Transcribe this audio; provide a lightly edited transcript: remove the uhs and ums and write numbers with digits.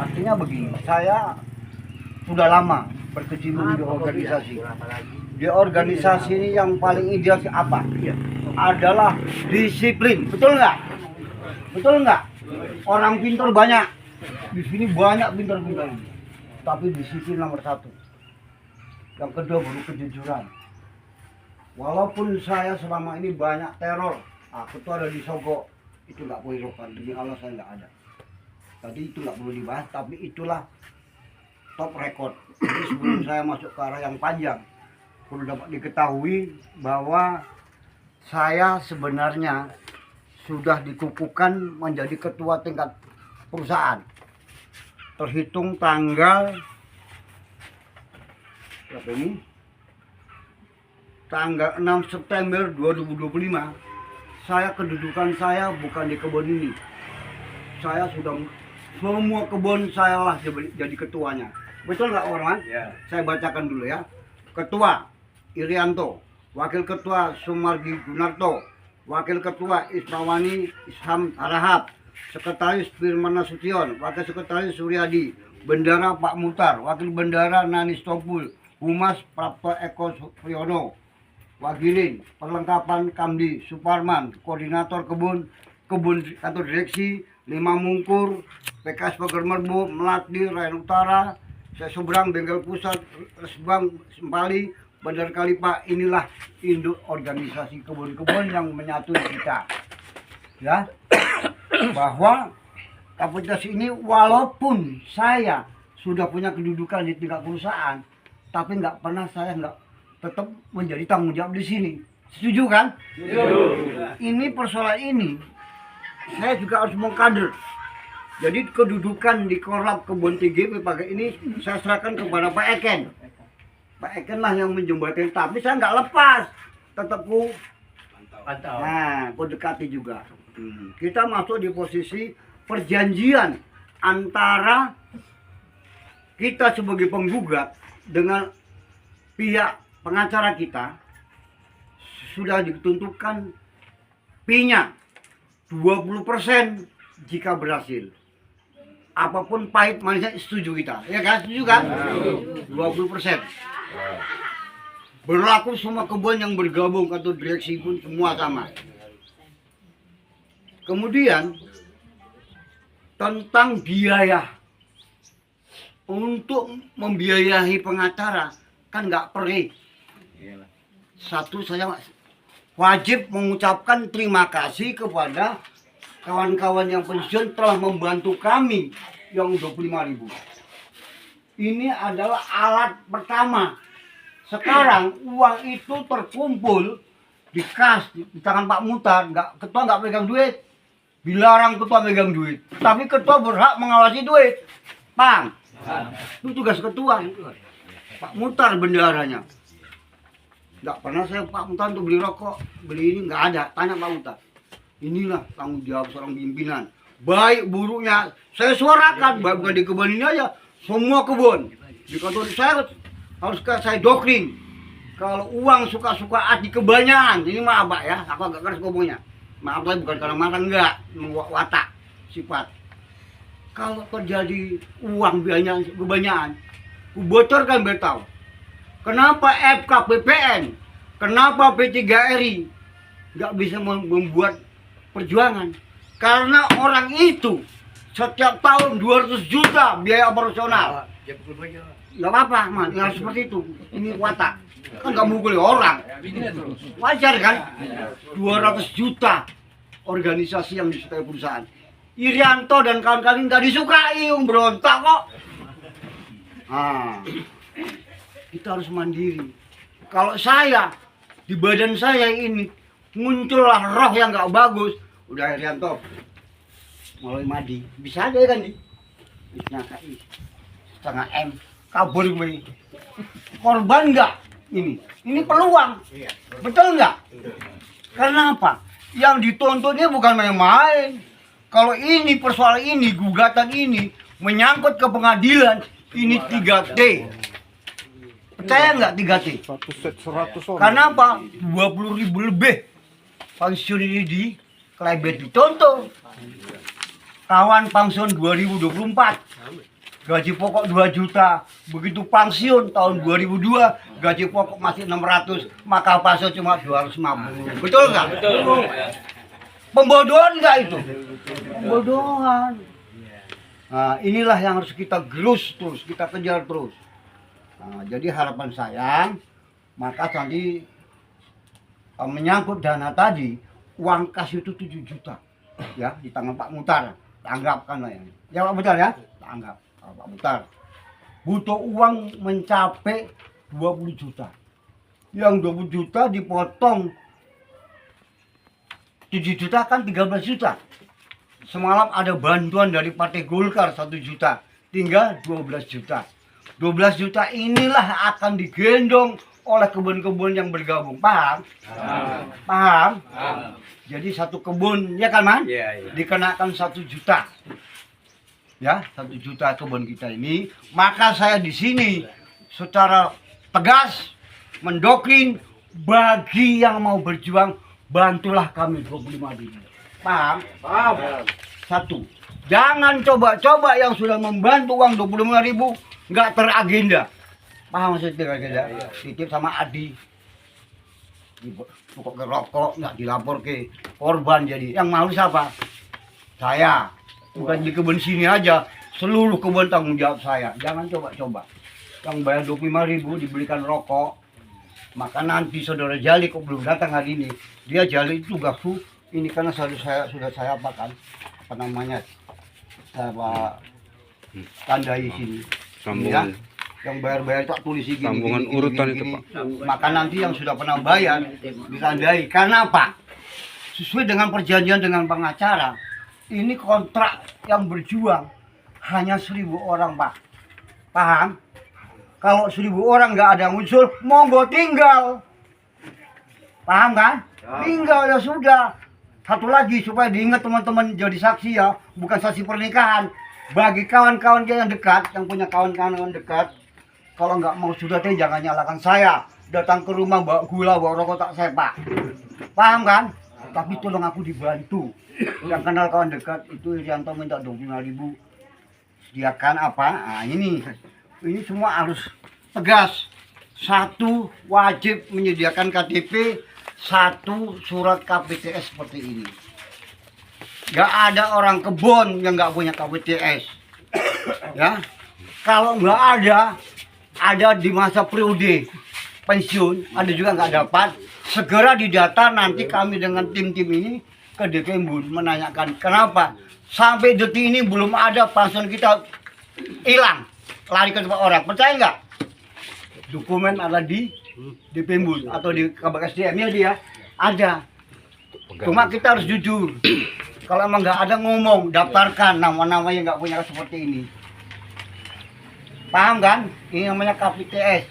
Artinya begini, saya sudah lama berkecimpung di organisasi. Di organisasi ini yang paling ideal apa? Adalah disiplin. Betul nggak? Betul nggak? Orang pintar banyak. Di sini banyak pintar-pintar. Tapi disiplin nomor satu. Yang kedua baru kejujuran. Walaupun saya selama ini banyak teror, ketua ada disogok, itu nggak boleh lupakan. Demi Allah saya nggak ada. Tadi itu nggak perlu dibahas, tapi itulah top record. Jadi sebelum saya masuk ke arah yang panjang, perlu dapat diketahui bahwa saya sebenarnya sudah dikukuhkan menjadi ketua tingkat perusahaan. Terhitung tanggal berapa ini? Tanggal 6 September 2025. Saya kedudukan saya bukan di kebun ini. Saya sudah semua kebun saya lah jadi ketuanya. Betul nggak Orman? Ya. Saya bacakan dulu ya. Ketua Irianto, Wakil Ketua Sumardi Gunarto, Wakil Ketua Ismawani Isham Arahap, Sekretaris Firman Nasution, Wakil Sekretaris Suryadi, Bendara Pak Mutar, Wakil Bendara Nanis Tompul, Humas Prapto Eko Priyono, Wakilin Perlengkapan Kamdi Suparman, Koordinator Kebun Kantor Direksi 5 Mungkur, PKS Pagar Merbu, Melati, Rayan Utara, Seseberang, Bengkel Pusat, Resbang, Sempali, Bandar Kalipa. Inilah induk organisasi kebun-kebun yang menyatu kita. Ya, bahwa kapasitas ini walaupun saya sudah punya kedudukan di tingkat perusahaan, tapi nggak pernah saya nggak tetap menjadi tanggung jawab di sini. Setuju kan? Setuju. Ini persoalan ini saya juga harus mengkader. Jadi kedudukan di Korlap Kebun TGP pakai ini saya serahkan kepada Pak Eken. Pak Eken lah yang menjembatani, tapi saya nggak lepas. Tetap ku pantau. Nah, ku dekati juga. Kita masuk di posisi perjanjian antara kita sebagai penggugat dengan pihak pengacara kita sudah ditentukan fee-nya 20% jika berhasil. Apapun pahit manisnya setuju kita. Ya kan? Setuju kan? 20%. Berlaku semua kebun yang bergabung atau direksi pun semua sama. Kemudian tentang biaya. Untuk membiayai pengacara kan nggak perih. Satu, saya wajib mengucapkan terima kasih kepada kawan-kawan yang pensiun telah membantu kami yang 25.000. Ini adalah alat pertama. Sekarang uang itu terkumpul di kas di tangan Pak Mutar. Ketua nggak pegang duit. Dilarang ketua pegang duit. Tapi ketua berhak mengawasi duit. Pang. Itu tugas ketua. Pak Mutar bendaranya. Nggak pernah saya Pak Mutar untuk beli rokok, beli ini nggak ada. Tanya Pak Mutar. Inilah tanggung jawab seorang pimpinan. Baik buruknya saya suarakan, bukan di kebun ini aja, semua kebun. Di kantor saya harus saya doktrin. Kalau uang suka-suka hati kebanyakan, ini maaf Pak ya, aku agak keras ngomongnya. Maaf saya bukan karena marah, enggak, watak sifat. Kalau terjadi uang kebanyakan, ku bocorkan biar tahu. Kenapa FKPPN, kenapa P3RI nggak bisa membuat perjuangan? Karena orang itu setiap tahun 200 juta biaya operasional. Nggak apa-apa, man. Yang seperti itu. Ini watak. Kan nggak mukuli orang. Wajar kan? 200 juta organisasi yang disukai perusahaan. Irianto dan kawan-kawan nggak disukai, berontak kok. Nah, kita harus mandiri. Kalau saya di badan saya ini muncullah roh yang nggak bagus, udah Irianto mulai madi, bisa aja kan nih, setengah M kabur gue. Korban nggak ini peluang, betul nggak? Karena apa? Yang ditontonnya bukan main-main. Kalau ini persoalan ini, gugatan ini menyangkut ke pengadilan, ini 3T. Percaya nggak 3T? 100 orang. Karena apa? 20.000 lebih pensiun ini di Klebet ditonton. Kawan pensiun 2024 gaji pokok 2 juta. Begitu pensiun tahun 2002, gaji pokok masih 600, maka paso cuma 250. Betul nggak? Betul. Pembodohan nggak itu? Pembodohan. Nah, inilah yang harus kita gerus terus, kita kejar terus. Nah, jadi harapan saya, maka tadi menyangkut dana tadi, uang kas itu 7 juta. Ya, di tangan Pak Muhtar. Tanggapkan lah ya. Ya Pak Muhtar ya, tanggap. Pak Muhtar. Butuh uang mencapai 20 juta. Yang 20 juta dipotong 7 juta kan 13 juta. Semalam ada bantuan dari Partai Golkar 1 juta, tinggal 12 juta. 12 juta inilah akan digendong oleh kebun-kebun yang bergabung. Paham? Paham? Jadi satu kebun, ya kan Man? Dikenakan 1 juta. Ya, 1 juta kebun kita ini. Maka saya di sini secara tegas mendoktrin bagi yang mau berjuang, bantulah kami 25.000. Paham? Paham. Satu, jangan coba-coba yang sudah membantu uang 25.000 nggak teragenda. Paham maksudnya agenda? Titip sama Adi. Pokok ke rokok nggak dilapor ke korban jadi. Yang malu siapa? Saya. Bukan di kebun sini aja, seluruh kebun tanggung jawab saya. Jangan coba-coba. Yang bayar 25.000 dibelikan rokok. Maka nanti saudara Jali kok belum datang hari ini. Dia Jali itu gafu. Ini karena sudah saya apakan, apa namanya, saya tandai sini. Sambungan. Ya, yang bayar-bayar tak tulis gini. Sambungan gini, urutan gini, itu gini. Pak. Maka nanti yang sudah pernah bayar ditandai. Karena apa? Sesuai dengan perjanjian dengan pengacara, ini kontrak yang berjuang hanya 1.000 orang Pak. Paham? Kalau 1.000 orang nggak ada muncul, monggo tinggal. Paham kan? Tinggal ya sudah. Satu lagi supaya diingat teman-teman jadi saksi ya, bukan saksi pernikahan. Bagi kawan-kawan yang dekat, yang punya kawan-kawan yang dekat, kalau nggak mau sudah teh jangan nyalakan saya. Datang ke rumah bawa gula, bawa rokok tak sepak. Paham kan? Tapi tolong aku dibantu. Yang kenal kawan dekat itu Irianto minta 25.000. Sediakan apa? Nah ini semua harus tegas. Satu, wajib menyediakan KTP. Satu, surat KPTS seperti ini. Gak ada orang kebun yang gak punya KPTS. Ya, kalau nggak ada di masa periode pensiun, ada juga nggak dapat. Segera didata, nanti kami dengan tim-tim ini ke DPMBUN menanyakan kenapa sampai detik ini belum ada pensiun kita hilang, lari ke tempat orang. Percaya nggak? Dokumen ada di DPMBUN atau di Kabak SDM ya dia ada. Cuma kita harus jujur. Kalau emang nggak ada ngomong, daftarkan nama-nama yang nggak punya seperti ini. Paham kan? Ini namanya KPTS.